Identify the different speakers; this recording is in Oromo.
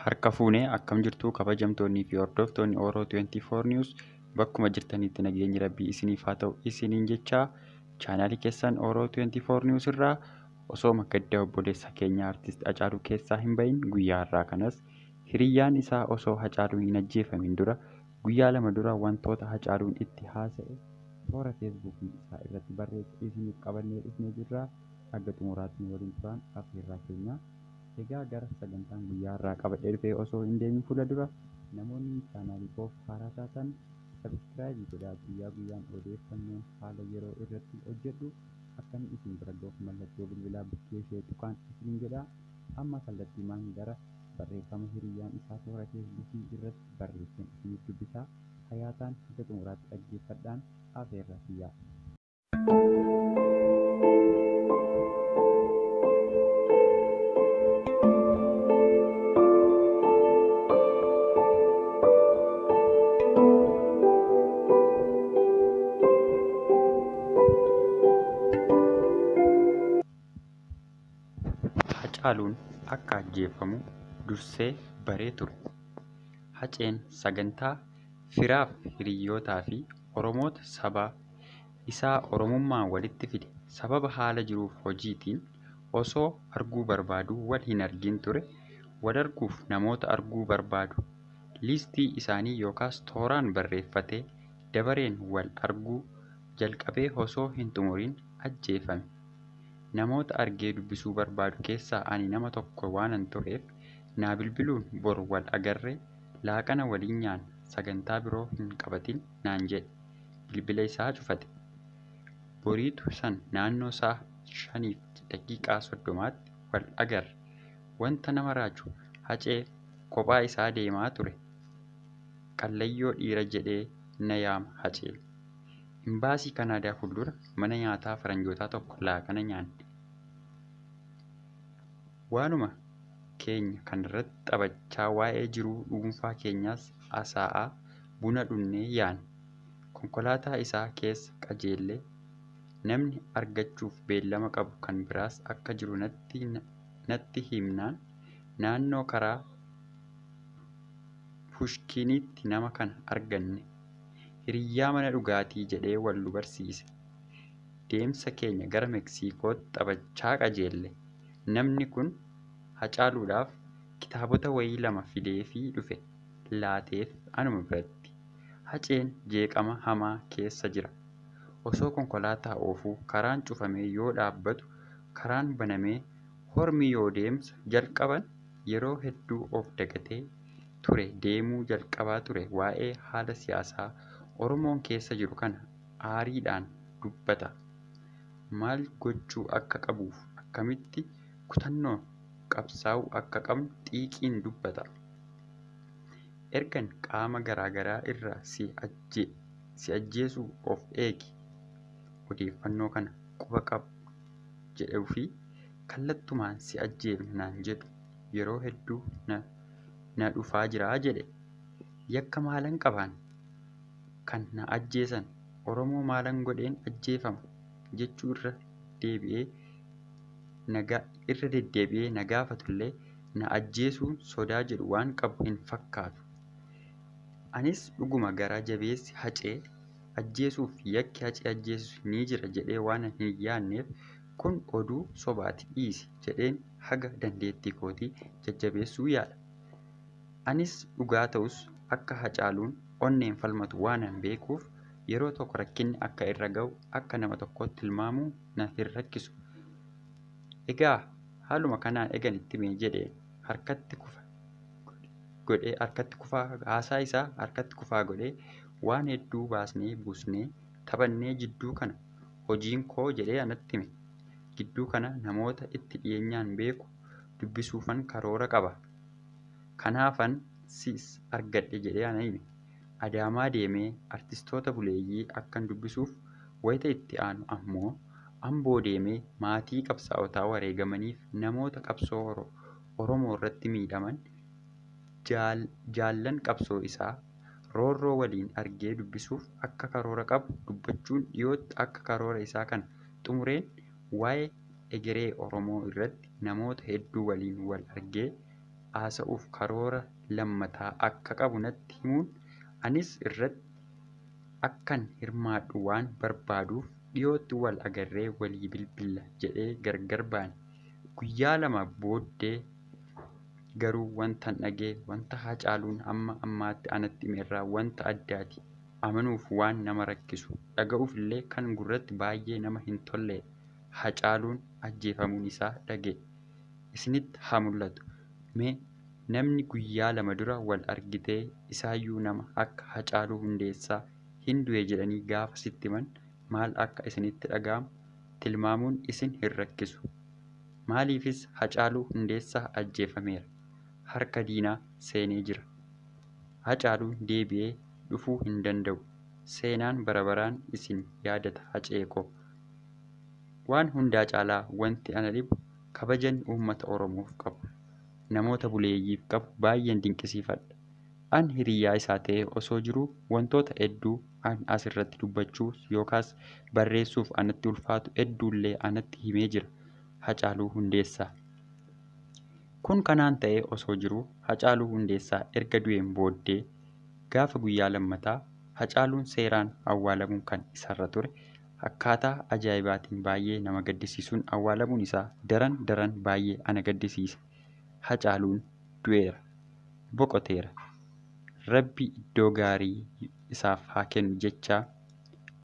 Speaker 1: Harka fuunee akkam jirtuu kabajamtoonnii fi hordoftoonni Oro 24 News bakkuma jirtanitti nageenyi rabbii isiniif haa ta'u isiniin jechaa chaanaalii keessan Oro 24 News irraa osooma gadda obboleessa keenya artist Hacaaluu keessaa hin bahin guyyaa har'aa kanas hiriyyaan isaa osoo Hacaaluun hin ajjeefamin dura guyyaa lama dura wantoota Hacaaluun itti haasa'e toora feesbuukii isaa irratti barreesse isiniif qabannee dhufnee jirra. Akka xumuraatti waliin turaan affeerraa keenya. Egaa gara sagantaan guyyaa har'aa qabadhee dhufee osoo hin deemin fuula dura namoonni chaanaalii koof haaraa taatan sabskiraaybii godhaa guyyaa guyyaan odeeffannoon haala yeroo irratti hojjedhu akkamiin isin bira ga'uuf mallattoo bilbilaa bukkee ishee tuqaan isin jedha. Amma kallattiimaan gara barreeffama hiriyyaan isaa toora feesbuukii irratti barreesseen isiniif dubbisaa hayaataan akka xumuraatti dhaggeeffadhaan affeerraa kiyyaa. Hacaaluun akka ajjeefamu dursee baree ture. Haceen sagantaa firaaf hiriyyootaa fi Oromoota saba isaa Oromummaan walitti fide sababa haala jiruuf hojiitiin osoo arguu barbaaduu wal hin argin ture. Wal arguuf namoota arguu barbaadu liistii isaanii yookaas tooraan barreeffatee dabareen wal arguu jalqabee osoo hin xumurin ajjeefame. Namoota argee dubbisuu barbaadu keessaa ani nama tokko waanan tureef naa bilbiluun bor wal agarree laaqana waliin nyaanna sagantaa biroo hin qabatin naan jedhe. Bilbila isaa cufate. Boriitu san naannoo sa'a 5:30 wal agarre. Wanta nama raaju Hacee kophaa isaa deemaa ture. Qallayyoo dhiira jedhee na yaama Hacee. Imbaasii Kanaadaa fuuldura mana nyaataa faranjootaa tokko laaqana nyaanne. Waanuma keenya kanarratti taphachaa waa'ee jiruu dhuunfaa keenyaas haasa'aa buna dhugnee yaanne. Konkolaataa isaa keessa qajeellee namni argachuuf beellama qabu kan biraas akka jiru natti himnaan naannoo karaa Pushkinitti nama kana arganne. Hiriyyaa mana dhugaatii jedhee wal nu barsiise. Deemsa keenya gara Meeksikootti taphachaa qajeelle. Namni kun Hacaaluudhaaf kitaabota wayii 2 fideefii dhufe laateef anuma biratti. Haceen jeeqama hamaa keessa jira. Osoo konkolaataa oofuu karaan cufamee yoo dhaabbatu karaan banamee hormi yoo deemsa jalqaban yeroo hedduu of dagatee ture deemuu jalqabaa ture. Waa'ee haala siyaasaa Oromoon keessa jiru kana aariidhaan dubbata. Maal gochuu akka qabuuf akkamitti kutannoon qabsaa'uu akka qabnu xiiqiin dubbata. Ergan qaama garaagaraa irraa si ajjeesuu of eegi. Odeeffannoo kana quba qabu jedhuu fi kallattumaan si ajjeefna naan jedhu yeroo hedduu na dhufaa jiraa jedhe. Yakka maalan qabaan kan na ajjeesan Oromoo maalan godheen ajjeefama jechuu irra deddeebi'ee na gaafatullee na ajjeesuun sodaa jedhu waan qabu hin fakkaatu. Anis dhuguma garaa jabeessi Hacee ajjeesuuf yakki Hacee ajjeesu ni jira jedhee waan hin yaadneef kun oduu sobaati dhiisi jedheen haga dandeettii kootii jajjabeessuu yaala. Anis dhugaa ta'us akka Hacaaluun onneen falmatu waanan beekuuf yeroo tokko rakkinni akka irra ga'u akka nama tokkootti tilmaamuu na hin rakkisu. Egaa haaluma kanaan egan itti mee jedheen haasaa isaa harkatti kufaa godhee waan hedduu baasnee buusnee taphannee jidduu kana hojiin koo jedhee anatti hime. Gidduu kana namoota itti dhiyeenyaan beeku dubbisuufan karoora qaba. Kanaafan sis argadhe jedhee ana hime. Adaamaa deemee artistoota buleeyyii akkan dubbisuuf wayita itti aanu ammoo Amboo deemee maatii qabsaa'otaa wareegamaniif namoota qabsoo Oromoo irratti miidhaman jaallan qabsoo isaa roorroo waliin argee dubbisuuf akka karoora qabu dubbachuun dhiyootti akka karoora isaa kana xumureen waa'ee egeree Oromoo irratti namoota hedduu waliin wal argee haasa'uuf karoora lammataa akka qabu natti himuun anis irratti akkan hirmaadhu waan barbaaduuf dhiyootti wal agarree walii bilbilla jedhee gargar baane. Guyyaa lama booddee garuu wantan dhaga'e wanta Hacaaluun hamma ammaatti anatti hime irraa wanta addaati. Amanuuf waan nama rakkisu, dhaga'uuf illee kan gurratti baay'ee nama hin tolledha. Hacaaluun ajjeefamuun isaa dhaga'e. Isinitti haa mul'atu. Mee namni guyyaa lama dura wal argitee isaayyuu nama akka Hacaaluu Hundeessaa hin du'e jedhanii gaafa sitti himan maal akka isinitti dhaga'amu tilmaamuun isin hin rakkisu. Maaliifis Hacaaluu Hundeessaa ajjeefameera. Harka diinaa seenee jira. Hacaaluun deebi'ee dhufuu hin danda'u. Seenaan bara baraan isin yaadata Haceekoo. Waan hundaa caalaa wanti ana dhibu kabajan uummata Oromoof qabu, namoota buleeyyiif qabu baay'een dinqisiifadha. An hiriyyaa isaa ta'ee osoo jiruu wantoota hedduu an asirratti dubbachuuf yookaas barreessuuf anatti ulfaatu hedduullee anatti himee jira Hacaaluu Hundeessaa. Kun kanaan ta'ee osoo jiruu Hacaaluu Hundeessaa erga du'een booddee gaafa guyyaa lammataa Hacaaluun seeraan awwaalamuun kan isarra ture akkaataa ajaa'ibaatiin baay'ee nama gaddisiisuun awwaalamuun isaa daran baay'ee ana gaddisiise. Hacaaluun du'eera, boqoteera. Rabbi iddoo gaarii isaaf haa kennu jechaa